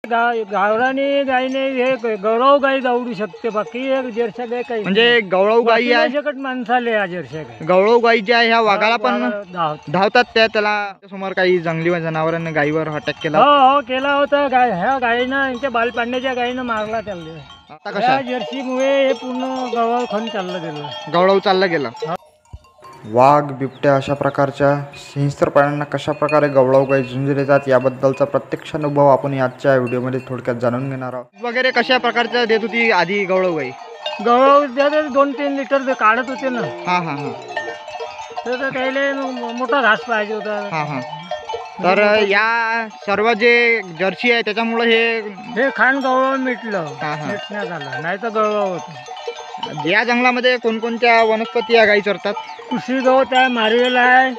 गावरानी गायने हे गौरव गाई दौडू शकते, बाकी एक जर्सी गाय काही म्हणजे गवळाऊ गाई आहे, शकत माणसाले या जर्सी गाय गवळाऊ गाई ज्या आहे ह्या वाघाला पण धावते. धावतात. त्याला समोर काही जंगली जनावरांनी गायीवर अटॅक केला. हो केला होता. गाय ह्या गायीनं यांच्या बालपांड्याच्या गायीनं मारला त्याला. आता कशा जर्सीमुळे हे पूर्ण गवळ खण चाललं गेलं. गवळाऊ चालला गेला. वाघ, बिबट्या अशा प्रकारच्या हिंस्र प्राण्यांना कशा प्रकारे गवळाऊ गाई झुंज देतात याबद्दलचा प्रत्यक्ष अनुभव आपण आजच्या व्हिडिओमध्ये थोडक्यात जाणून घेणार आहोत. वगैरे कशा प्रकारच्या देत होती आधी गवळाऊ गाई? गवळ 2-3 लिटर ते काढत होते ना. हां हां हां तर त्याला मोठा घास पाहिजे होता. हां हां तर या सर्व जे जर्सी आहे त्याच्यामुळे हे खाण गवळ मिटलं. हां हां मिटण्यात आलं, नाही तर गवळ होतं. या जंगलामध्ये कोणकोणत्या वनस्पती या गाई चरतात? कृषी गवत आहे, मारवेल आहे,